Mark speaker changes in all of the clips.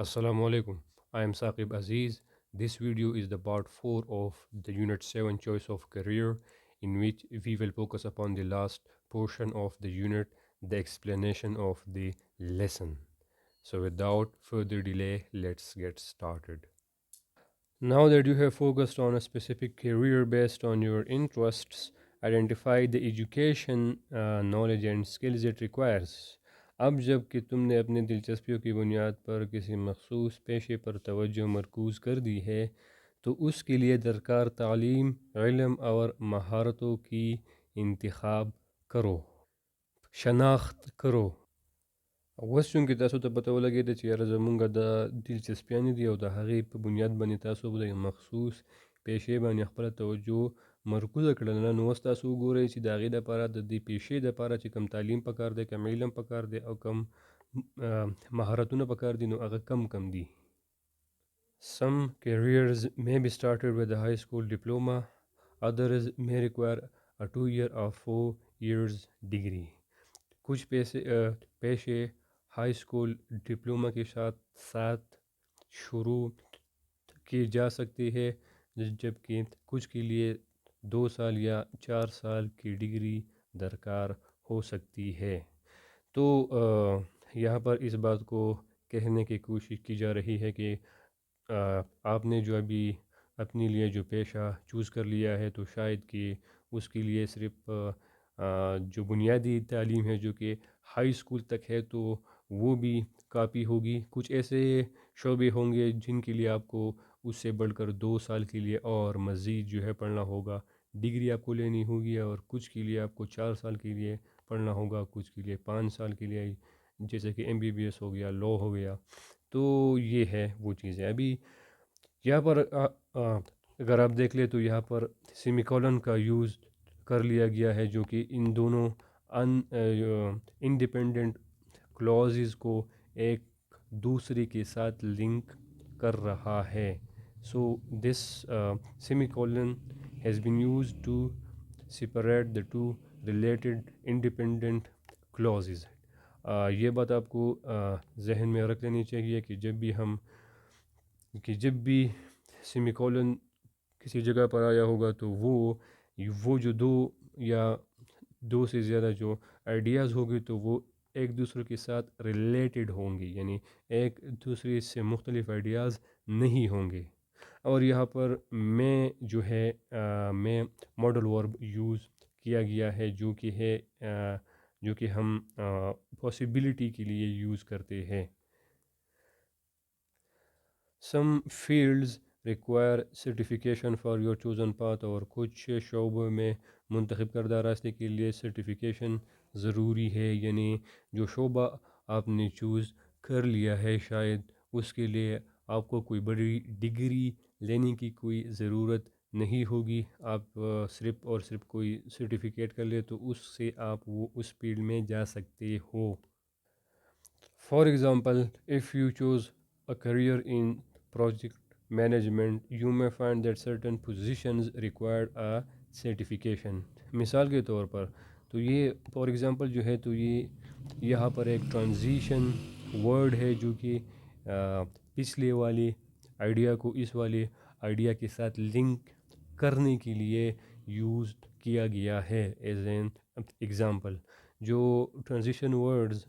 Speaker 1: Assalamu alaikum. I am Saqib Aziz. This video is the part 4 of the Unit 7 Choice of Career, in which we will focus upon the last portion of the unit, the explanation of the lesson. So, without further delay, let's get started. Now that you have focused on a specific career based on your interests, identify the education, knowledge and skills it requires. اب جب کہ تم نے اپنی دلچسپیوں کی بنیاد پر کسی مخصوص پیشے پر توجہ مرکوز کر دی ہے تو اس کے لیے درکار تعلیم، علم اور مہارتوں کی انتخاب کرو، شناخت کرو. اوس چونکې تاسو ته پته ولګېده چې یاره زمونږ د دلچسپیانې دي او د هغې په بنیاد باندې تاسو به د مخصوص پیشې باندې خپله توجه مرکوزه کړله، نو اوس تاسو وګورئ چې د هغې دپاره د دې پیشې دپاره چې کم تعلیم پکار دی، کم علم پکار دی او کم مهارتونه پکار دي، نو هغه کم دي. Some careers may be started with a high school diploma, others may require a 2 year or 4 years degree. کچھ پیشے ہائی اسکول ڈپلوما کے ساتھ شروع کی جا سکتی ہے، جبکہ کچھ کے لیے 2 سال یا 4 سال کی ڈگری درکار ہو سکتی ہے. تو یہاں پر اس بات کو کہنے کی کوشش کی جا رہی ہے کہ آپ نے جو ابھی اپنے لیے جو پیشہ چوز کر لیا ہے تو شاید کہ اس کے لیے صرف جو بنیادی تعلیم ہے جو کہ ہائی اسکول تک ہے تو وہ بھی کافی ہوگی. کچھ ایسے شعبے ہوں گے جن کے لیے آپ کو اس سے بڑھ کر 2 سال کے لیے اور مزید جو ہے پڑھنا ہوگا، ڈگری آپ کو لینی ہوگی، اور کچھ کے لیے آپ کو 4 سال کے لیے پڑھنا ہوگا، کچھ کے لیے 5 سال کے لیے، جیسے کہ MBBS ہو گیا، لا ہو گیا. تو یہ ہے وہ چیزیں. ابھی یہاں پر اگر آپ دیکھ لیں تو یہاں پر سیمی کولن کا یوز کر لیا گیا ہے جو کہ ان دونوں انڈیپینڈنٹ کلازز کو ایک دوسرے کے ساتھ لنک کر رہا ہے. So this semicolon has been used to separate the two related independent clauses. یہ بات آپ کو ذہن میں رکھ لینی چاہیے کہ جب بھی سیمی کولن کسی جگہ پر آیا ہوگا تو وہ جو دو سے زیادہ جو آئیڈیاز ہوگی تو وہ ایک دوسرے کے ساتھ ریلیٹڈ ہوں گی، یعنی ایک دوسرے سے مختلف آئیڈیاز نہیں ہوں گے. اور یہاں پر میں ماڈل ورب یوز کیا گیا ہے جو کہ ہم پاسبلٹی کے لیے یوز کرتے ہیں. Some fields require certification for your chosen path. اور کچھ شعبوں میں منتخب کردہ راستے کے لیے سرٹیفیکیشن ضروری ہے، یعنی جو شعبہ آپ نے چوز کر لیا ہے شاید اس کے لیے آپ کو کوئی بڑی ڈگری لینے کی کوئی ضرورت نہیں ہوگی. آپ صرف اور صرف کوئی سرٹیفکیٹ کر لے تو اس سے آپ اس فیلڈ میں جا سکتے ہو. For example, if you choose a career in project management, you may find that certain positions require a certification. مثال کے طور پر تو یہ فار ایگزامپل جو ہے تو یہ یہاں پر ایک ٹرانزیشن ورڈ ہے جو کہ پچھلے والے آئیڈیا کو اس والے آئیڈیا کے ساتھ لنک کرنے کے لیے یوز کیا گیا ہے ایز این ایگزامپل. جو ٹرانزیشن ورڈز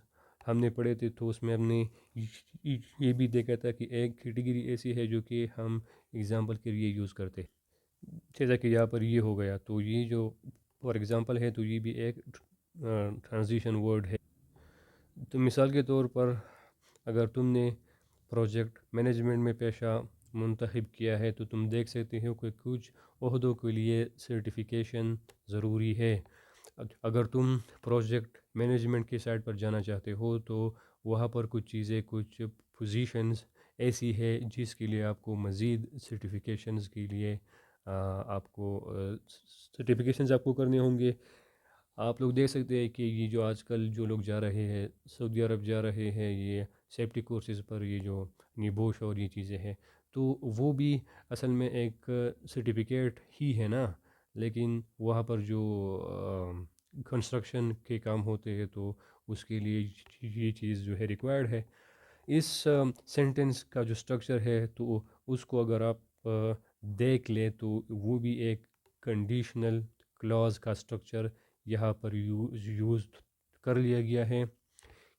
Speaker 1: ہم نے پڑھے تھے تو اس میں ہم نے یہ بھی دیکھا تھا کہ ایک کیٹیگری ایسی ہے جو کہ ہم ایگزامپل کے لیے یوز کرتے، جیسا کہ یہاں پر یہ ہو گیا. تو یہ جو فار ایگزامپل ہے تو یہ بھی ایک ٹرانزیشن ورڈ ہے. تو مثال کے طور پر اگر تم نے پروجیکٹ مینجمنٹ میں پیشہ منتخب کیا ہے تو تم دیکھ سکتے ہو کہ کچھ عہدوں کے لیے سرٹیفیکیشن ضروری ہے. اگر تم پروجیکٹ مینجمنٹ کی سائٹ پر جانا چاہتے ہو تو وہاں پر کچھ پوزیشنز ایسی ہے جس کے لیے آپ کو مزید سرٹیفیکیشنز کے لیے آپ کو کرنے ہوں گے. آپ لوگ دیکھ سکتے ہیں کہ یہ جو آج کل جو لوگ جا رہے ہیں سعودی عرب جا رہے ہیں یہ سیفٹی کورسز پر، یہ جو نیبوش اور یہ چیزیں ہیں تو وہ بھی اصل میں ایک سرٹیفکیٹ ہی ہے نا، لیکن وہاں پر جو کنسٹرکشن کے کام ہوتے ہیں تو اس کے لیے یہ چیز جو ہے ریکوائرڈ ہے. اس سینٹنس کا جو اسٹرکچر ہے تو اس کو اگر آپ دیکھ لیں تو وہ بھی ایک کنڈیشنل کلاز کا اسٹرکچر یہاں پر یوز کر لیا گیا ہے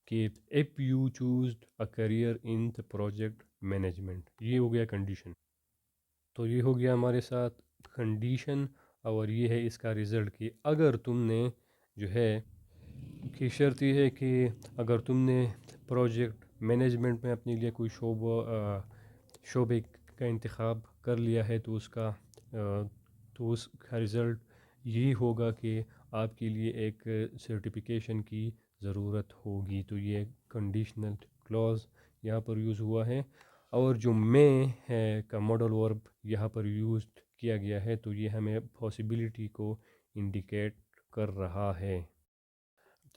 Speaker 1: کہ if you choose a career in the project management، یہ ہو گیا کنڈیشن. تو یہ ہو گیا ہمارے ساتھ کنڈیشن، اور یہ ہے اس کا رزلٹ کہ اگر تم نے جو ہے کہ شرط یہ ہے کہ اگر تم نے پروجیکٹ مینجمنٹ میں اپنے لیے کوئی شعبے کا انتخاب کر لیا ہے تو اس کا رزلٹ یہی ہوگا کہ آپ کے لیے ایک سرٹیفکیشن کی ضرورت ہوگی. تو یہ کنڈیشنل کلوز یہاں پر یوز ہوا ہے. اور جو میں ہے کا ماڈل ورب یہاں پر یوز کیا گیا ہے تو یہ ہمیں پاسبلٹی کو انڈیکیٹ کر رہا ہے.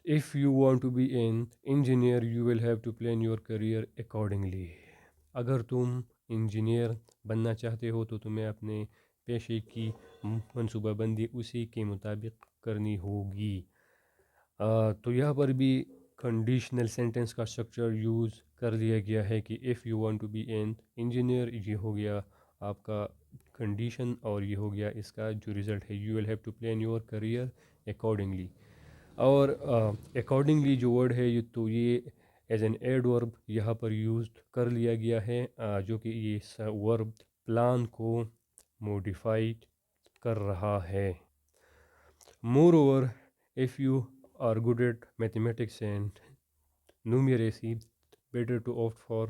Speaker 1: If you want to be an engineer, you will have to plan your career accordingly. اگر تم انجینئر بننا چاہتے ہو تو تمہیں اپنے پیشے کی منصوبہ بندی اسی کے مطابق کرنی ہوگی. تو یہاں پر بھی کنڈیشنل سینٹنس کا اسٹرکچر یوز کر لیا گیا ہے کہ if you want to be an engineer، یہ ہو گیا آپ کا کنڈیشن، اور یہ ہو گیا اس کا جو رزلٹ ہے you will have to plan your career accordingly. اور اکارڈنگلی جو ورڈ ہے تو یہ ایز این ایڈ ورب یہاں پر یوز کر لیا گیا ہے، جو کہ یہ ورب پلان کو موڈیفائی کر رہا ہے. مور over if you are good at mathematics and numeracy, better to opt for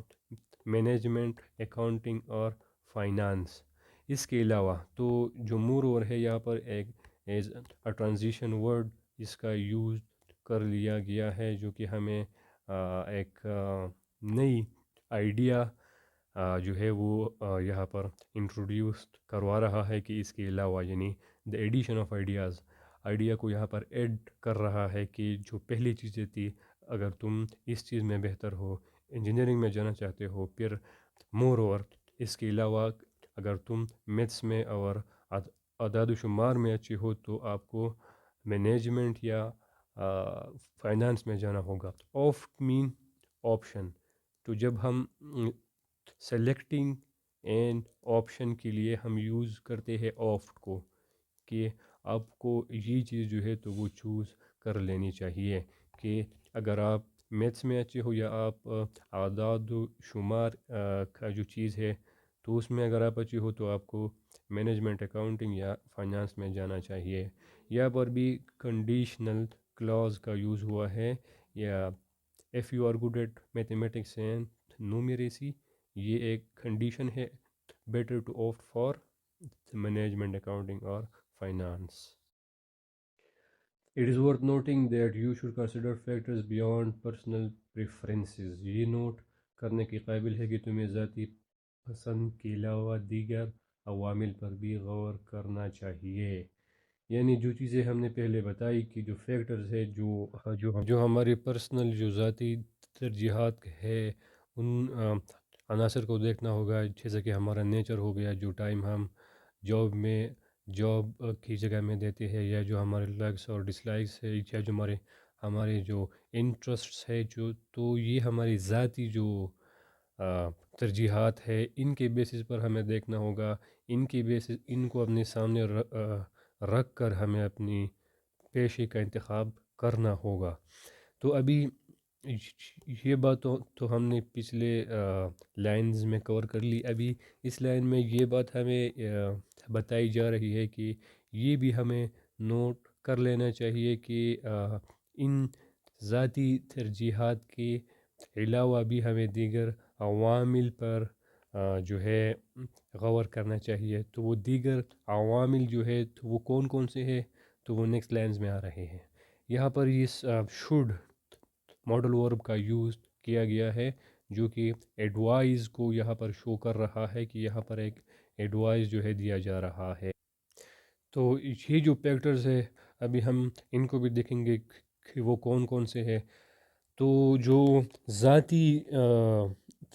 Speaker 1: management, accounting اور finance. اس کے علاوہ تو جو مور اوور ہے یہاں پر ایک ایز اے ٹرانزیشن ورڈ اس کا یوز کر لیا گیا ہے، جو کہ ہمیں ایک نئی آئیڈیا جو ہے وہ یہاں پر انٹروڈیوس کروا رہا ہے کہ اس کے علاوہ یعنی دا ایڈیشن آف آئیڈیا کو یہاں پر ایڈ کر رہا ہے کہ جو پہلی چیزیں تھی اگر تم اس چیز میں بہتر ہو، انجینئرنگ میں جانا چاہتے ہو، پھر مور اوور اس کے علاوہ اگر تم میتھس میں اور اعداد و شمار میں اچھی ہو تو آپ کو مینجمنٹ یا فائنانس میں جانا ہوگا. آف مین آپشن، تو جب ہم سلیکٹنگ این آپشن کے لیے ہم یوز کرتے ہیں آف کو کہ آپ کو یہ چیز جو ہے تو وہ چوز کر لینی چاہیے کہ اگر آپ میتھس میں اچھے ہو یا آپ اعداد و شمار کا جو چیز ہے تو اس میں اگر آپ اچھی ہو تو آپ کو مینجمنٹ، اکاؤنٹنگ یا فائنانس میں جانا چاہیے. یہاں پر بھی کنڈیشنل کلاز کا یوز ہوا ہے، یا if you are good at mathematics and numeracy، یہ ایک کنڈیشن ہے better to opt for management, accounting اور finance. It is worth noting that you should consider factors beyond personal preferences. یہ note کرنے کے قابل ہے کہ تمہیں ذاتی پسند کے علاوہ دیگر عوامل پر بھی غور کرنا چاہیے. یعنی جو چیزیں ہم نے پہلے بتائی کہ جو فیکٹرز ہے جو ہمارے پرسنل جو ذاتی ترجیحات ہے ان عناصر کو دیکھنا ہوگا، جیسا کہ ہمارا نیچر ہو گیا، جو ٹائم ہم جاب کی جگہ میں دیتے ہیں، یا جو ہمارے لائکس اور ڈس لائکس ہے، یا جو ہمارے جو انٹرسٹس ہے تو یہ ہماری ذاتی جو ترجیحات ہے ان کے بیسس پر ہمیں دیکھنا ہوگا. ان کو اپنے سامنے رکھ کر ہمیں اپنی پیشے کا انتخاب کرنا ہوگا. تو ابھی یہ بات تو ہم نے پچھلے لائنز میں کور کر لی. ابھی اس لائن میں یہ بات ہمیں بتائی جا رہی ہے کہ یہ بھی ہمیں نوٹ کر لینا چاہیے کہ ان ذاتی ترجیحات کے علاوہ بھی ہمیں دیگر عوامل پر جو ہے غور کرنا چاہیے. تو وہ دیگر عوامل جو ہے تو وہ کون کون سے ہیں تو وہ نیکسٹ لائنز میں آ رہے ہیں. یہاں پر اس شوڈ ماڈل ورب کا یوز کیا گیا ہے، جو کہ ایڈوائز کو یہاں پر شو کر رہا ہے کہ یہاں پر ایک ایڈوائز جو ہے دیا جا رہا ہے. تو یہ جو فیکٹرز ہے ابھی ہم ان کو بھی دیکھیں گے کہ وہ کون کون سے ہیں. تو جو ذاتی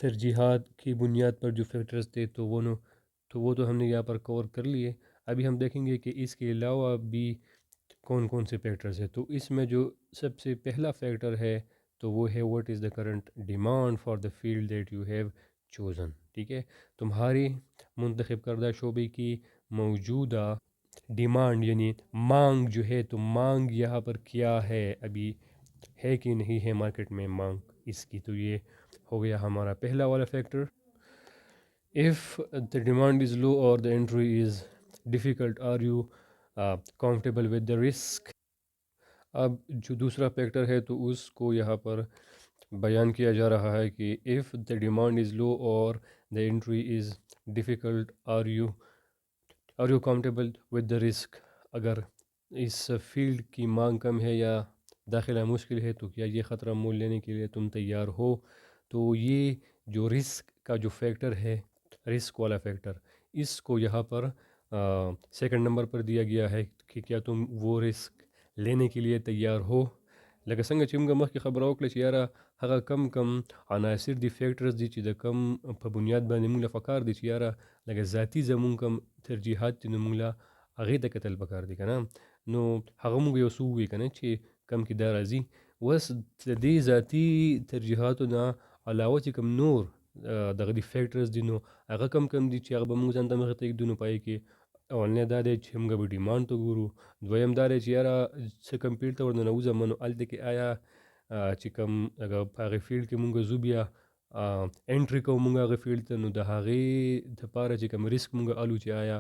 Speaker 1: ترجیحات کی بنیاد پر جو فیکٹرز تھے تو وہ تو ہم نے یہاں پر کور کر لیے. ابھی ہم دیکھیں گے کہ اس کے علاوہ بھی کون کون سے فیکٹرز ہیں. تو اس میں جو سب سے پہلا فیکٹر ہے تو وہ ہے what is the current demand for the field that you have chosen. ٹھیک ہے، تمہاری منتخب کردہ شعبے کی موجودہ ڈیمانڈ یعنی مانگ جو ہے، تو مانگ یہاں پر کیا ہے، ابھی ہے کہ نہیں ہے مارکیٹ میں مانگ اس کی. تو یہ ہو گیا ہمارا پہلا والا factor. if the demand is low or the entry is difficult, are you comfortable with the risk. اب جو دوسرا فیکٹر ہے تو اس کو یہاں پر بیان کیا جا رہا ہے کہ if the demand is low or the entry is difficult, are you comfortable with the risk. اگر اس فیلڈ کی مانگ کم ہے یا داخلہ مشکل ہے تو کیا یہ خطرہ مول لینے کے لیے تم تیار ہو. تو یہ جو رسک کا جو فیکٹر ہے، رسک والا فیکٹر، اس کو یہاں پر سیکنڈ نمبر پر دیا گیا ہے کہ کیا تم وہ رسک لینے کے لیے تیار ہو. لکه څنګه چې موږ مخکې خبره وکړه چې یاره هغه کم عناصر دي، فیکټرز دي چې د کم په بنیاد باندې موږ له پکار دي چې یاره لکه ذاتي زمونږ کم ترجیحات دي نو موږ له هغې ته کتل پکار دي که نه. نو هغه موږ یو څه ووایو که نه چې کم کې دا راځي. اوس د دې ذاتي ترجیحاتو نه علاوه چې کوم نور دغه دي فیکټرز دي، نو هغه کم دي چې هغه به موږ ځان ته مخې ته ایږدو. نو پای کې اولنی دا دی چې موږ به ډیمانډ ته ګورو، دویم دا دی چې یاره څه کم فیلډ ته ورننوځم نو هلته کې آیا چې کوم هغه په هغې فیلډ کې موږ ځو بیا انټري کوو موږ هغه فیلډ ته، نو د هغې دپاره چې کوم ریسک موږ الو چې آیا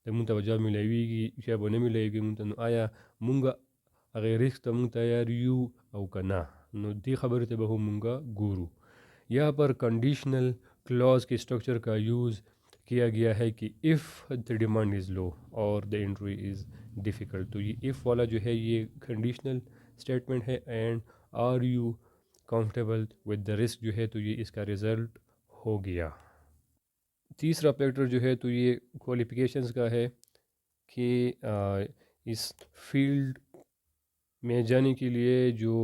Speaker 1: د موږ ته به جاب میلاویږي یا به نه میلاویږي موږ ته، نو آیا موږ هغې ریسک ته موږ تیار یو او که نه. نو دې خبرې ته به هم موږ ګورو. یہاں پر کنڈیشنل کلاز کے اسٹرکچر کا یوز کیا گیا ہے کہ ایف دا ڈیمانڈ از لو اور دا انٹری از ڈیفیکلٹ. تو یہ ایف والا جو ہے یہ کنڈیشنل اسٹیٹمنٹ ہے، and are you comfortable with the risk جو ہے تو یہ اس کا رزلٹ ہو گیا. تیسرا فیکٹر جو ہے تو یہ کوالیفیکیشنز کا ہے کہ اس فیلڈ میں جانے کے لیے جو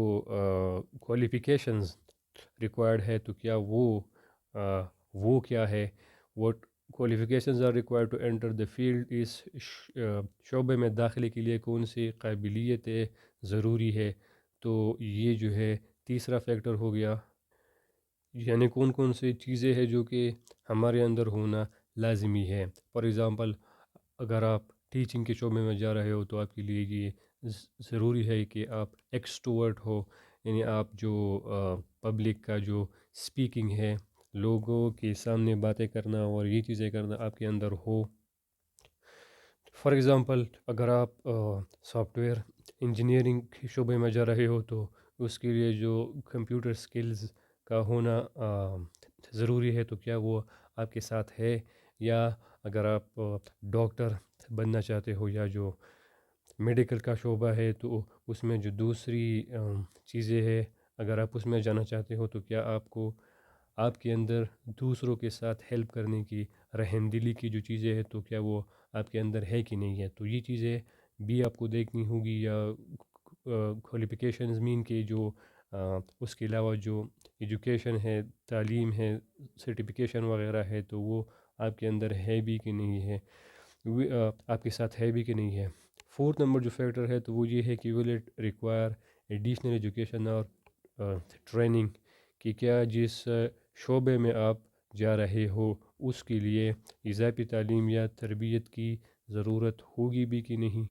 Speaker 1: کوالیفیکیشنز ریکوائرڈ ہے تو کیا وہ کیا ہے. What qualifications are required to enter the field, اس شعبے میں داخلے کے لیے کون سی قابلیتیں ضروری ہے. تو یہ جو ہے تیسرا فیکٹر ہو گیا، یعنی کون سی چیزیں ہیں جو کہ ہمارے اندر ہونا لازمی ہے. فار ایگزامپل اگر آپ ٹیچنگ کے شعبے میں جا رہے ہو تو آپ کے لیے یہ ضروری ہے کہ آپ ایکسٹروورٹ ہو، یعنی آپ جو پبلک کا جو اسپیکنگ ہے، لوگوں کے سامنے باتیں کرنا اور یہ چیزیں کرنا آپ کے اندر ہو. فار ایگزامپل اگر آپ سافٹ ویئر انجینئرنگ کے شعبے میں جا رہے ہو تو اس کے لیے جو کمپیوٹر سکلز کا ہونا ضروری ہے تو کیا وہ آپ کے ساتھ ہے. یا اگر آپ ڈاکٹر بننا چاہتے ہو یا جو میڈیکل کا شعبہ ہے تو اس میں جو دوسری چیزیں ہے اگر آپ اس میں جانا چاہتے ہو تو کیا آپ کے اندر دوسروں کے ساتھ ہیلپ کرنے کی، رحم دلی کی جو چیزیں ہیں تو کیا وہ آپ کے اندر ہے کہ نہیں ہے. تو یہ چیزیں بھی آپ کو دیکھنی ہوگی. یا کوالیفیکیشنز مین کے جو اس کے علاوہ جو ایجوکیشن ہے، تعلیم ہے، سرٹیفکیشن وغیرہ ہے تو وہ آپ کے اندر ہے بھی کہ نہیں ہے، آپ کے ساتھ ہے بھی کہ نہیں ہے. فورتھ نمبر جو فیکٹر ہے تو وہ یہ ہے کہ will it require additional education اور ٹریننگ، کہ کیا جس شعبے میں آپ جا رہے ہو اس کے لیے اضافی تعلیم یا تربیت کی ضرورت ہوگی بھی کہ نہیں.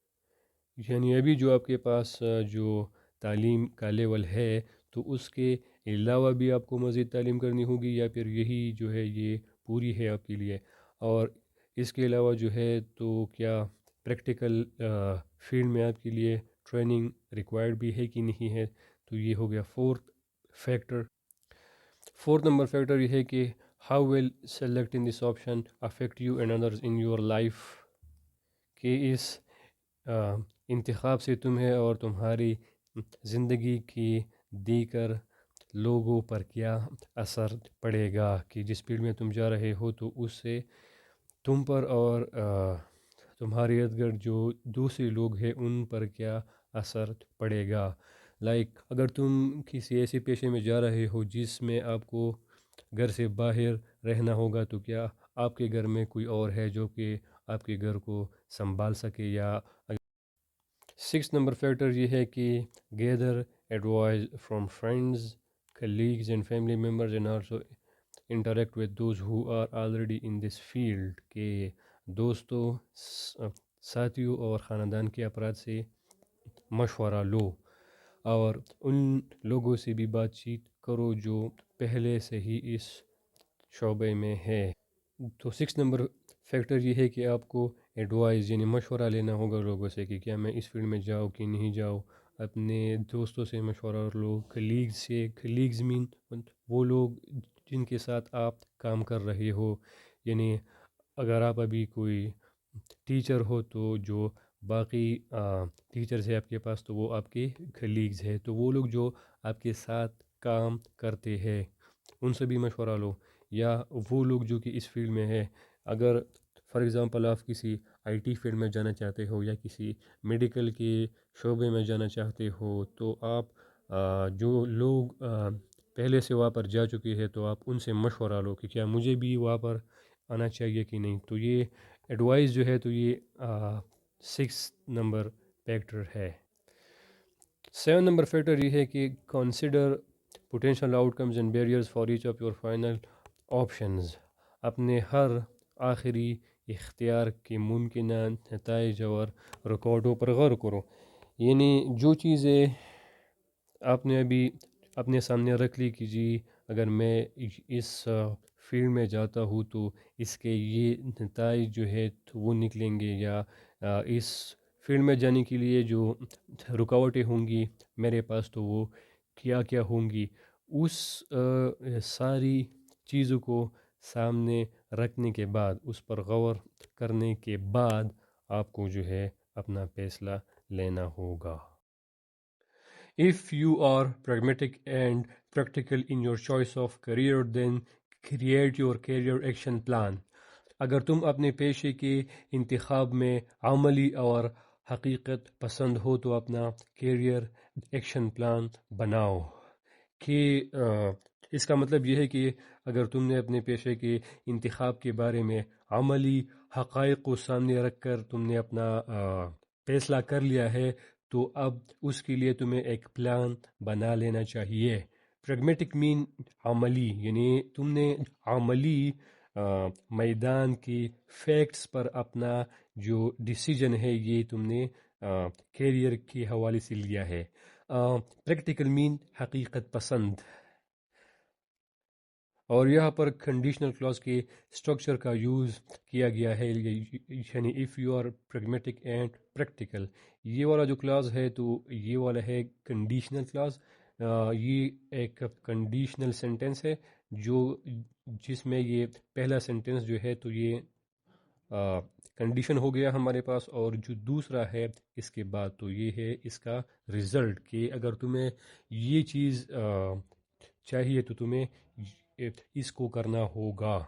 Speaker 1: یعنی ابھی جو آپ کے پاس جو تعلیم کا لیول ہے تو اس کے علاوہ بھی آپ کو مزید تعلیم کرنی ہوگی یا پھر یہی جو ہے یہ پوری ہے آپ کے لیے. اور اس کے علاوہ جو ہے تو کیا پریکٹیکل فیلڈ میں آپ کے لیے ٹریننگ ریکوائرڈ بھی ہے کہ نہیں ہے. تو یہ ہو گیا fourth factor. Fourth number factor یہ ہے کہ how will selecting this option affect you and others in your life, کہ اس انتخاب سے تمہیں اور تمہاری زندگی کی دیگر لوگوں پر کیا اثر پڑے گا. کہ جس فیلڈ میں تم جا رہے ہو تو اس سے تم پر اور تمہارے ارد گرد جو دوسرے لوگ ہیں ان پر کیا اثر پڑے گا. لائک اگر تم کسی ایسے پیشے میں جا رہے ہو جس میں آپ کو گھر سے باہر رہنا ہوگا تو کیا آپ کے گھر میں کوئی اور ہے جو کہ آپ کے گھر کو سنبھال سکے. یا سکس نمبر فیکٹر یہ ہے کہ gather advice from friends colleagues and family members and also interact with those who are already in this field کہ دوستوں ساتھیوں اور خاندان کے افراد سے مشورہ لو اور ان لوگوں سے بھی بات چیت کرو جو پہلے سے ہی اس شعبے میں ہے. تو 6 نمبر فیکٹر یہ ہے کہ آپ کو ایڈوائز یعنی مشورہ لینا ہوگا لوگوں سے کہ کیا میں اس فیلڈ میں جاؤں کہ نہیں جاؤں. اپنے دوستوں سے مشورہ لو. کلیگز سے، کلیگز مین وہ لوگ جن کے ساتھ آپ کام کر رہے ہو، یعنی اگر آپ ابھی کوئی ٹیچر ہو تو جو باقی ٹیچرز ہے آپ کے پاس تو وہ آپ کے کلیگز ہے. تو وہ لوگ جو آپ کے ساتھ کام کرتے ہیں ان سے بھی مشورہ لو. یا وہ لوگ جو کہ اس فیلڈ میں ہے، اگر فار ایگزامپل آپ کسی آئی ٹی فیلڈ میں جانا چاہتے ہو یا کسی میڈیکل کے شعبے میں جانا چاہتے ہو تو آپ جو لوگ پہلے سے وہاں پر جا چکے ہیں تو آپ ان سے مشورہ لو کہ کیا مجھے بھی وہاں پر آنا چاہیے کہ نہیں. تو یہ ایڈوائز جو ہے تو یہ 6 نمبر فیکٹر ہے. 7 نمبر فیکٹر یہ ہے کہ consider potential outcomes and barriers for each of your final options. اپنے ہر آخری اختیار کے ممکنہ نتائج اور ریکارڈوں پر غور کرو. یعنی جو چیزیں آپ نے ابھی اپنے سامنے رکھ لی کہ جی اگر میں اس فیلڈ میں جاتا ہوں تو اس کے یہ نتائج جو ہے تو وہ نکلیں گے، یا اس فیلڈ میں جانے کے لیے جو رکاوٹیں ہوں گی میرے پاس تو وہ کیا کیا ہوں گی. اس ساری چیزوں کو سامنے رکھنے کے بعد، اس پر غور کرنے کے بعد آپ کو جو ہے اپنا فیصلہ لینا ہوگا. If you are pragmatic and practical in your choice of career, then create your career action plan. اگر تم اپنے پیشے کے انتخاب میں عملی اور حقیقت پسند ہو تو اپنا کیریئر ایکشن پلان بناؤ. کہ اس کا مطلب یہ ہے کہ اگر تم نے اپنے پیشے کے انتخاب کے بارے میں عملی حقائق کو سامنے رکھ کر تم نے اپنا فیصلہ کر لیا ہے تو اب اس کے لیے تمہیں ایک پلان بنا لینا چاہیے. پریگمیٹک مین عملی، یعنی تم نے عملی میدان کی فیکٹس پر اپنا جو ڈیسیجن ہے یہ تم نے کیریئر کے حوالے سے لیا ہے. پریکٹیکل مین حقیقت پسند، اور یہاں پر کنڈیشنل کلاز کے اسٹرکچر کا یوز کیا گیا ہے، یعنی if you are pragmatic and practical. یہ والا جو کلاز ہے تو یہ والا ہے کنڈیشنل کلاز. یہ ایک کنڈیشنل سینٹینس ہے جس میں یہ پہلا سینٹینس جو ہے تو یہ کنڈیشن ہو گیا ہمارے پاس، اور جو دوسرا ہے اس کے بعد تو یہ ہے اس کا رزلٹ کہ اگر تمہیں یہ چیز چاہیے تو تمہیں اس کو کرنا ہوگا.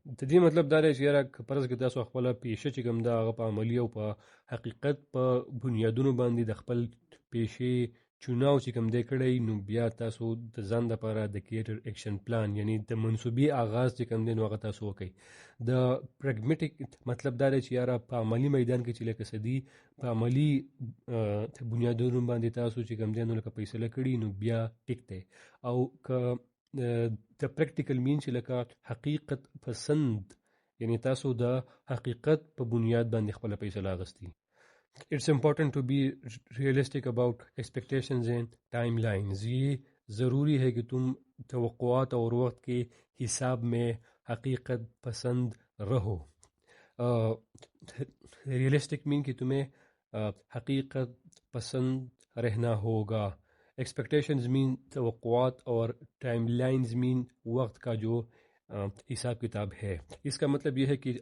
Speaker 1: د دې مطلب دا دی چې یاره فرض کړئ تاسو خپله پیشه چې کوم ده هغه په عملي او په حقیقت په بنیادونو باندې د خپل پیشې چوناو چې کوم دی کړی، نو بیا تاسو د ځان دپاره د کیریئر ایکشن پلان یعنی د منصوبې آغاز چې کوم دی نو هغه تاسو وکئ. د پریګمیټک مطلب دا دی چې یاره په عملي میدان کې چې لکه څه دي په عملي بنیادونو باندې تاسو چې کوم دی نو لکه فیصله کړي نو بیا ټیک دی. او که د پریکټیکل مین چې لکه حقیقت پسند یعنی تاسو د حقیقت په بنیاد باندې خپل فیصله اغستی. It's important to be realistic about expectations and timelines. یہ ضروری ہے کہ تم توقعات اور وقت کے حساب میں حقیقت پسند رہو. ریئلسٹک مین کہ تمہیں حقیقت پسند رہنا ہوگا. ایکسپیکٹیشنز مین توقعات، اور ٹائم لائنز مین وقت کا جو حساب کتاب ہے. اس کا مطلب یہ ہے کہ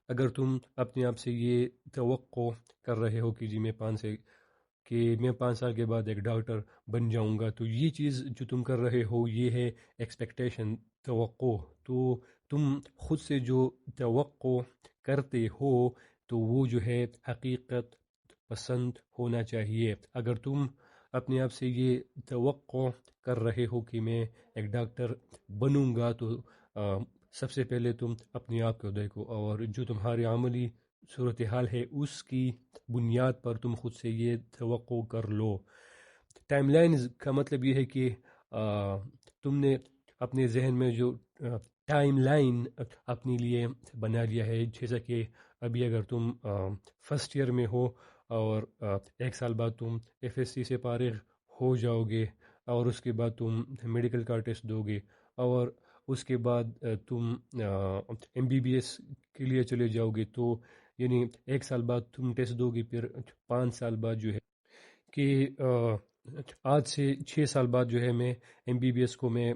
Speaker 1: اگر تم اپنے آپ سے یہ توقع کر رہے ہو کہ جی میں 5 سال کے بعد ایک ڈاکٹر بن جاؤں گا، تو یہ چیز جو تم کر رہے ہو یہ ہے ایکسپیکٹیشن، توقع. تو تم خود سے جو توقع کرتے ہو تو وہ جو ہے حقیقت پسند ہونا چاہیے. اگر تم اپنے آپ سے یہ توقع کر رہے ہو کہ میں ایک ڈاکٹر بنوں گا تو سب سے پہلے تم اپنے آپ کو دیکھو، اور جو تمہاری عملی صورتحال ہے اس کی بنیاد پر تم خود سے یہ توقع کر لو. ٹائم لائنز کا مطلب یہ ہے کہ تم نے اپنے ذہن میں جو ٹائم لائن اپنے لیے بنا لیا ہے، جیسا کہ ابھی اگر تم فرسٹ ایئر میں ہو اور 1 سال بعد تم FSC سے فارغ ہو جاؤ گے، اور اس کے بعد تم میڈیکل کا ٹیسٹ دو گے، اور اس کے بعد تم MBBS کے لیے چلے جاؤ گے، تو یعنی 1 سال بعد تم ٹیسٹ دو گے، پھر 5 سال بعد جو ہے کہ آج سے 6 سال بعد جو ہے میں MBBS کو میں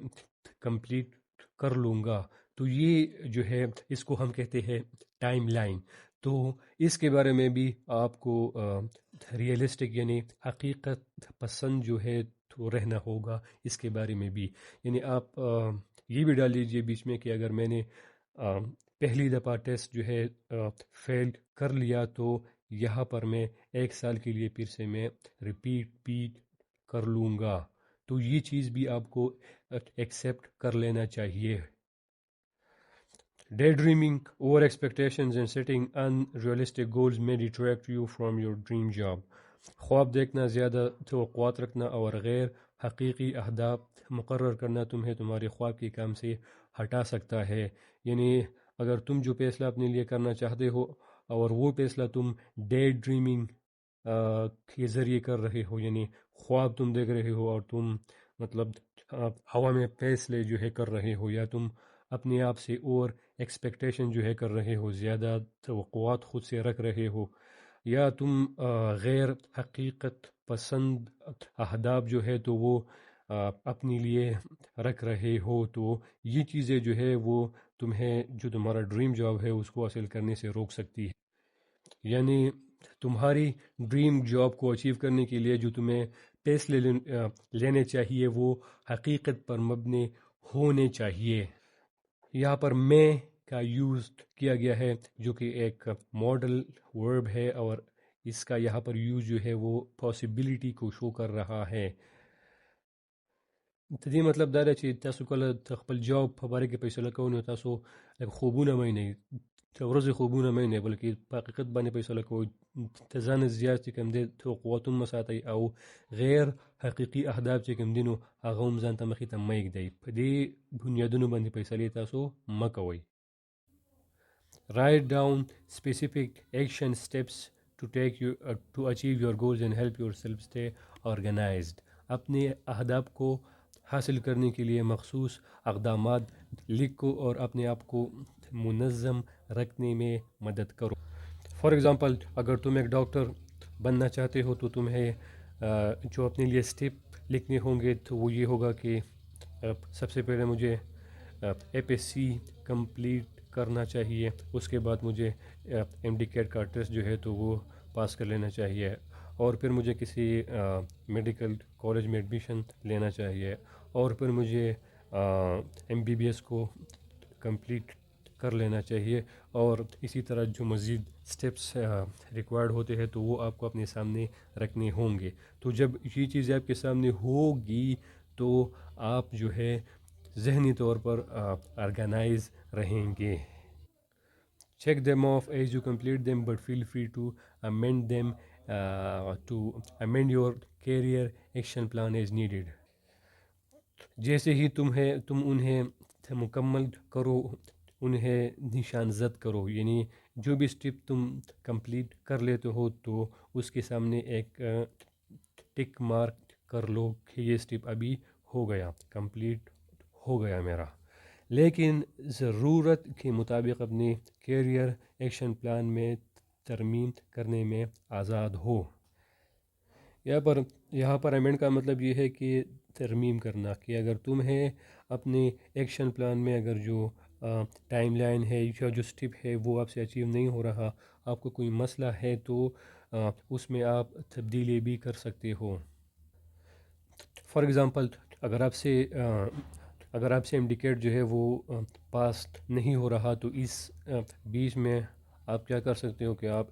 Speaker 1: کمپلیٹ کر لوں گا. تو یہ جو ہے اس کو ہم کہتے ہیں ٹائم لائن. تو اس کے بارے میں بھی آپ کو ریئلسٹک یعنی حقیقت پسند جو ہے تو رہنا ہوگا. اس کے بارے میں بھی یعنی آپ یہ بھی ڈال لیجئے بیچ میں کہ اگر میں نے پہلی دفعہ ٹیسٹ جو ہے فیل کر لیا، تو یہاں پر میں 1 سال کے لیے پھر سے میں ریپیٹ کر لوں گا. تو یہ چیز بھی آپ کو ایکسیپٹ کر لینا چاہیے. Daydreaming, over expectations and setting unrealistic goals may detract you from your dream job. خواب دیکھنا، زیادہ توقعات رکھنا اور غیر حقیقی اہداف مقرر کرنا تمہیں تمہارے خواب کے کام سے ہٹا سکتا ہے. یعنی اگر تم جو فیصلہ اپنے لیے کرنا چاہتے ہو اور وہ فیصلہ تم ڈے ڈریمنگ کے ذریعے کر رہے ہو، یعنی خواب تم دیکھ رہے ہو اور تم مطلب ہوا میں فیصلے جو ہے کر رہے ہو، یا تم اپنے آپ سے اور ایکسپیکٹیشن جو ہے کر رہے ہو، زیادہ توقعات خود سے رکھ رہے ہو، یا تم غیر حقیقت پسند اہداف جو ہے تو وہ اپنے لیے رکھ رہے ہو، تو یہ چیزیں جو ہے وہ تمہیں جو تمہارا ڈریم جاب ہے اس کو حاصل کرنے سے روک سکتی ہے. یعنی تمہاری ڈریم جاب کو اچیو کرنے کے لیے جو تمہیں فیصلے لینے چاہیے وہ حقیقت پر مبنی ہونے چاہیے. یہاں پر میں کا یوز کیا گیا ہے جو کہ ایک ماڈل ورب ہے، اور اس کا یہاں پر یوز جو ہے وہ پاسبلٹی کو شو کر رہا ہے. د دې مطلب دا دی چې تاسو کله خپل جاب په باره کې فیصله کوئ، نو تاسو خوبونه مه وینئ، د ورځې خوبونه مه وینئ، بلکې په حقیقت باندې فیصله کوئ. د ځان زیات چې کوم دی توقعاتونه مه ساتئ، او غیر حقیقي اهداف چې کوم دي نو هغه هم ځان ته مخې ته مه ږدئ. په دې بنیادونو باندې فیصلې تاسو مه کوئ. Write down specific action steps to achieve your goals and help yourself stay organized. اپنے اہداف کو حاصل کرنے کے لیے مخصوص اقدامات لکھو اور اپنے آپ کو منظم رکھنے میں مدد کرو. فار ایگزامپل اگر تم ایک ڈاکٹر بننا چاہتے ہو تو تمہیں جو اپنے لیے اسٹیپ لکھنے ہوں گے تو وہ یہ ہوگا کہ سب سے پہلے مجھے FSC کمپلیٹ کرنا چاہیے، اس کے بعد مجھے MD کیٹ کا ٹیسٹ جو ہے تو وہ پاس کر لینا چاہیے، اور پھر مجھے کسی میڈیکل کالج میں ایڈمیشن لینا چاہیے، اور پھر مجھے MBBS کو کمپلیٹ کر لینا چاہیے. اور اسی طرح جو مزید سٹیپس ریکوائرڈ ہوتے ہیں تو وہ آپ کو اپنے سامنے رکھنے ہوں گے. تو جب یہ چیزیں آپ کے سامنے ہوگی تو آپ جو ہے ذہنی طور پر آرگنائز رہیں گے. Check them off as you complete them, but feel free to amend them to amend your career action plan as needed. جیسے ہی تم انہیں مکمل کرو، انہیں نشان زد کرو. یعنی جو بھی اسٹیپ تم کمپلیٹ کر لیتے ہو تو اس کے سامنے ایک ٹک مارک کر لو کہ یہ اسٹیپ ابھی ہو گیا، کمپلیٹ ہو گیا میرا. لیکن ضرورت کے مطابق اپنے کیریئر ایکشن پلان میں ترمیم کرنے میں آزاد ہو. یہاں پر ایمنڈ کا مطلب یہ ہے کہ ترمیم کرنا، کہ اگر تمہیں اپنے ایکشن پلان میں اگر جو ٹائم لائن ہے یا جو اسٹیپ ہے وہ آپ سے اچیو نہیں ہو رہا، آپ کو کوئی مسئلہ ہے تو اس میں آپ تبدیلی بھی کر سکتے ہو. فار ایگزامپل اگر آپ سے MD جو ہے وہ پاس نہیں ہو رہا تو اس بیچ میں آپ کیا کر سکتے ہو کہ آپ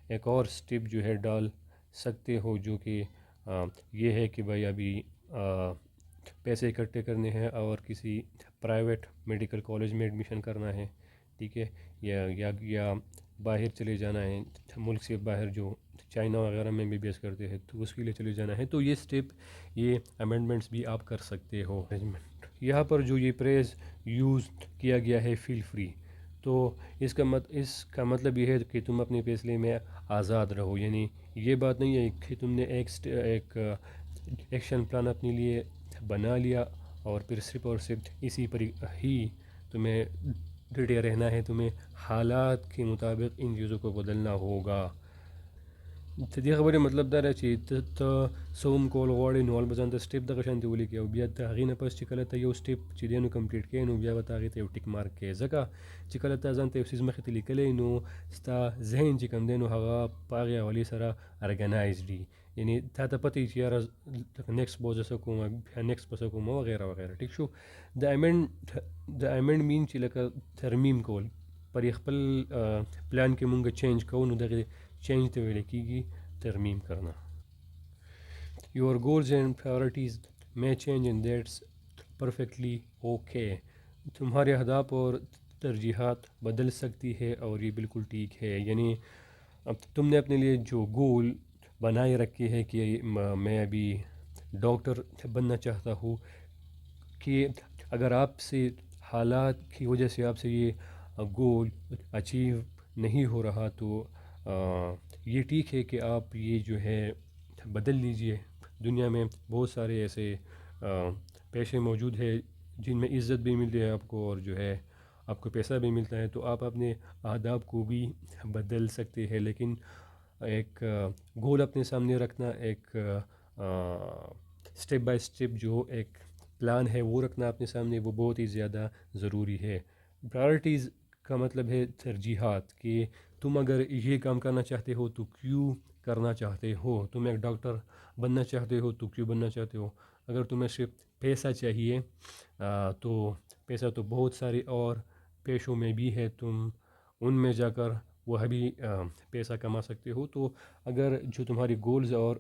Speaker 1: ایک اور اسٹیپ جو ہے ڈال سکتے ہو، جو کہ یہ ہے کہ بھائی ابھی پیسے اکٹھے کرنے ہیں اور کسی پرائیویٹ میڈیکل کالج میں ایڈمیشن کرنا ہے. ٹھیک ہے، یا باہر چلے جانا ہے، ملک سے باہر جو چائنا وغیرہ میں بی ایس کرتے ہیں تو اس کے لیے چلے جانا ہے، تو یہ اسٹیپ، یہ امینڈمنٹس بھی آپ کر سکتے ہو۔ یہاں پر جو یہ پریز یوز کیا گیا ہے فیل فری، تو اس کا مطلب یہ ہے کہ تم اپنے فیصلے میں آزاد رہو، یعنی یہ بات نہیں ہے کہ تم نے ایک ایکشن پلان اپنے لیے بنا لیا اور پھر صرف اور صرف اسی پر ہی تمہیں ڈٹے رہنا ہے، تمہیں حالات کے مطابق ان چیزوں کو بدلنا ہوگا۔ دې خبرې مطلب دا دی چې ته څه هم کول غواړې، نو البته د سټیپ دغه شانتې ولیکې، او بیا د هغې نه پس چې کله ته یو سټیپ چې دی نو کمپلیټ کوې، نو بیا به ته هغې ته یو ټیک مارک کوې، ځکه چې کله ته ځان ته یو څیز مخې ته لیکلی نو ستا ذهن چې کوم دی نو هغه په هغې حوالې سره ارګنایزډ وي، یعنی تا ته پته وي چې یاره نیکسټ به زه څه کوم، بیا نیکسټ به څه کوم وغیره وغیره. ټیک شو. د امنډ مین چې لکه ترمیم کول، پر یې خپل پلان کې مونږ چینج کوو، نو دغې چینج ته ویل کېږي ترمیم کرنا. Your goals and priorities may change and that's perfectly okay. تمہارے اہداف اور ترجیحات بدل سکتی ہے اور یہ بالکل ٹھیک ہے، یعنی اب تم نے اپنے لیے جو گول بنائے رکھے ہے کہ میں ابھی ڈاکٹر بننا چاہتا ہوں، کہ اگر آپ سے حالات کی وجہ سے آپ سے یہ گول اچیو نہیں ہو رہا تو یہ ٹھیک ہے کہ آپ یہ جو ہے بدل لیجئے. دنیا میں بہت سارے ایسے پیشے موجود ہیں جن میں عزت بھی ملتی ہے آپ کو، اور جو ہے آپ کو پیسہ بھی ملتا ہے، تو آپ اپنے اہداف کو بھی بدل سکتے ہیں، لیکن ایک گول اپنے سامنے رکھنا، ایک سٹیپ بائی سٹیپ جو ایک پلان ہے وہ رکھنا اپنے سامنے، وہ بہت ہی زیادہ ضروری ہے. پرائرٹیز کا مطلب ہے ترجیحات، کہ تم اگر یہ کام کرنا چاہتے ہو تو کیوں کرنا چاہتے ہو، تم ایک ڈاکٹر بننا چاہتے ہو تو کیوں بننا چاہتے ہو. اگر تمہیں صرف پیسہ چاہیے تو پیسہ تو بہت سارے اور پیشوں میں بھی ہے، تم ان میں جا کر وہ بھی پیسہ کما سکتے ہو. تو اگر جو تمہاری گولز اور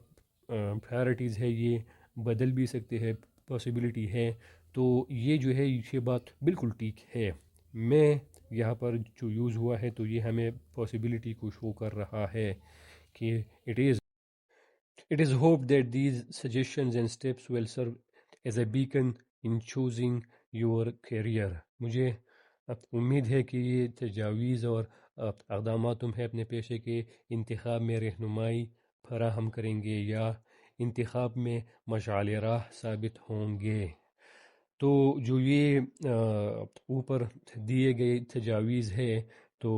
Speaker 1: پرائرٹیز ہے یہ بدل بھی سکتے ہیں، پاسبلٹی ہے، تو یہ جو ہے یہ بات بالکل ٹھیک ہے. میں یہاں پر جو یوز ہوا ہے تو یہ ہمیں پاسبلٹی کو شو کر رہا ہے کہ it is hoped that these suggestions and steps will serve as a beacon in choosing your career. مجھے امید ہے کہ یہ تجاویز اور اقدامات تمہیں اپنے پیشے کے انتخاب میں رہنمائی فراہم کریں گے یا انتخاب میں مشعل راہ ثابت ہوں گے. تو جو یہ اوپر دیے گئے تجاویز ہے، تو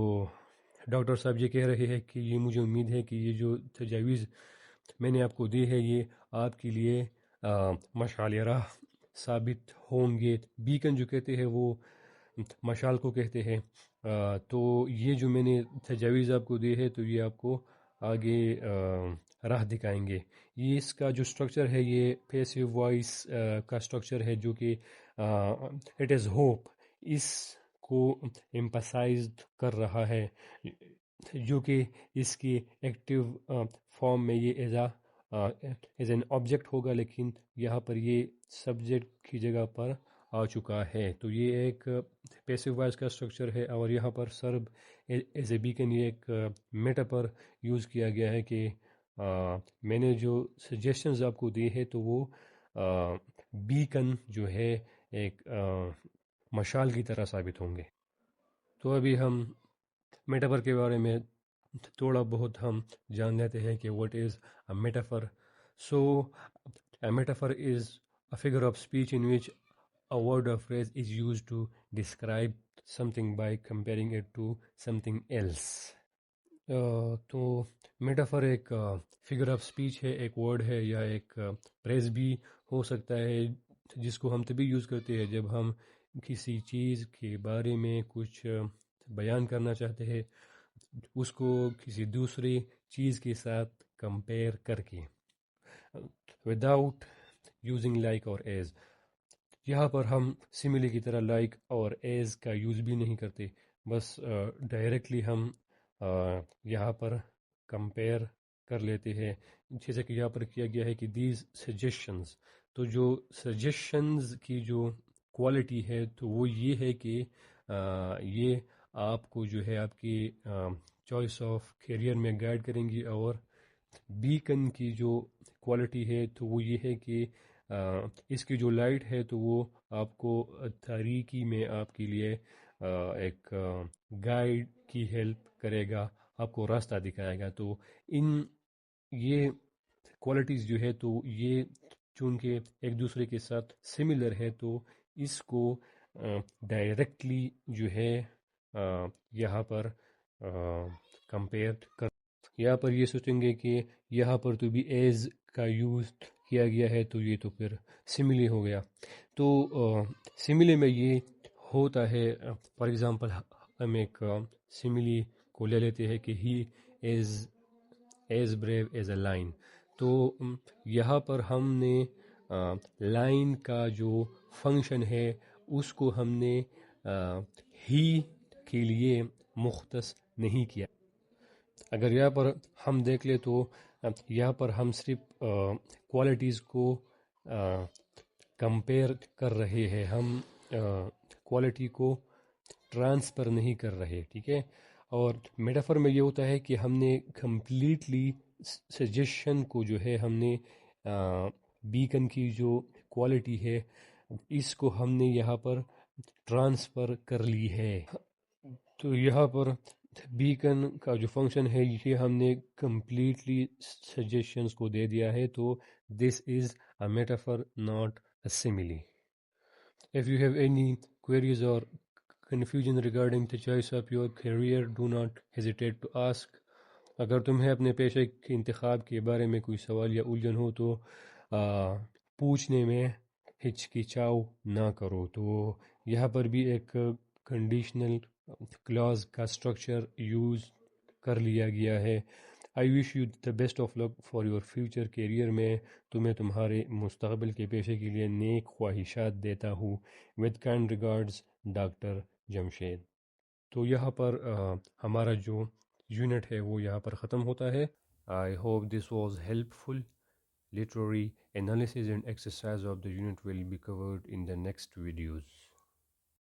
Speaker 1: ڈاکٹر صاحب یہ کہہ رہے ہیں کہ یہ مجھے امید ہے کہ یہ جو تجاویز میں نے آپ کو دی ہے یہ آپ کے لیے مشعل راہ ثابت ہوں گے. بیکن جو کہتے ہیں وہ مشعل کو کہتے ہیں. تو یہ جو میں نے تجاویز آپ کو دی ہے تو یہ آپ کو آگے راہ دکھائیں گے. یہ اس کا جو سٹرکچر ہے یہ پیسیو وائس کا سٹرکچر ہے، جو کہ اٹ از ہوپ اس کو ایمپسائز کر رہا ہے، جو کہ اس کی ایکٹیو فارم میں یہ ایز این آبجیکٹ ہوگا، لیکن یہاں پر یہ سبجیکٹ کی جگہ پر آ چکا ہے. تو یہ ایک پیسیو وائس کا سٹرکچر ہے، اور یہاں پر سرب ایز اے بیکن یہ ایک میٹافر یوز کیا گیا ہے کہ میں نے جو سجیشنز آپ کو دی ہے تو وہ بیکن جو ہے ایک مشال کی طرح ثابت ہوں گے. تو ابھی ہم میٹافر کے بارے میں تھوڑا بہت ہم جان لیتے ہیں کہ what is a metaphor. So a metaphor is a figure of speech in which a word or phrase is used to describe something by comparing it to something else. تو میٹافر ایک فگر آف اسپیچ ہے، ایک word ہے یا ایک پریز بھی ہو سکتا ہے، جس کو ہم تبھی یوز کرتے ہیں جب ہم کسی چیز کے بارے میں کچھ بیان کرنا چاہتے ہیں، اس کو کسی دوسری چیز کے ساتھ کمپیئر کر کے، وداؤٹ یوزنگ لائک اور ایز. یہاں پر ہم سملی کی طرح لائک اور ایز کا یوز بھی نہیں کرتے، بس ڈائریکٹلی ہم یہاں پر کمپیئر کر لیتے ہیں، جیسے کہ یہاں پر کیا گیا ہے کہ دیز سجیشنز. تو جو سجیشنز کی جو کوالٹی ہے تو وہ یہ ہے کہ یہ آپ کو جو ہے آپ کی چوائس آف کیریئر میں گائیڈ کریں گی. اور بیکن کی جو کوالٹی ہے تو وہ یہ ہے کہ اس کی جو لائٹ ہے تو وہ آپ کو تاریکی میں آپ کے لیے ایک گائیڈ کی ہیلپ کرے گا، آپ کو راستہ دکھائے گا. تو ان یہ کوالٹیز جو ہے تو یہ چونکہ ایک دوسرے کے ساتھ سملر ہے تو اس کو ڈائریکٹلی جو ہے یہاں پر کمپیئر کر. یہاں پر یہ سوچیں گے کہ یہاں پر تو بھی ایز کا یوز کیا گیا ہے تو یہ تو پھر سملی ہو گیا. تو سملی میں یہ ہوتا ہے، فار ایگزامپل ہم ایک سملی کو لے لیتے ہیں کہ he is as brave as a lion. تو یہاں پر ہم نے لائن کا جو فنکشن ہے اس کو ہم نے ہی کے لیے مختص نہیں کیا. اگر یہاں پر ہم دیکھ لیں تو یہاں پر ہم صرف کوالٹیز کو کمپیئر کر رہے ہیں، ہم کوالٹی کو ٹرانسفر نہیں کر رہے. ٹھیک ہے. اور میٹافر میں یہ ہوتا ہے کہ ہم نے کمپلیٹلی سجیشن کو جو ہے ہم نے بیکن کی جو کوالٹی ہے اس کو ہم نے یہاں پر ٹرانسفر کر لی ہے. تو یہاں پر بیکن کا جو فنکشن ہے یہ ہم نے کمپلیٹلی سجیشنز کو دے دیا ہے. تو this is a metaphor not a simile. If you have any queries or confusion regarding the choice of your career, do not hesitate to ask. اگر تمہیں اپنے پیشے کے انتخاب کے بارے میں کوئی سوال یا الجھن ہو تو پوچھنے میں ہچکچاؤ نہ کرو. تو یہاں پر بھی ایک کنڈیشنل کلاز کا اسٹرکچر یوز کر لیا گیا ہے. I wish you the best of luck for your future career. میں تمہیں تمہارے مستقبل کے پیشے کے لیے نیک خواہشات دیتا ہوں. With kind regards doctor Jamshed. تو یہاں پر ہمارا جو یونٹ ہے وہ یہاں پر ختم ہوتا ہے. I hope this was helpful. Literary analysis and exercise of the unit will be covered in the next videos.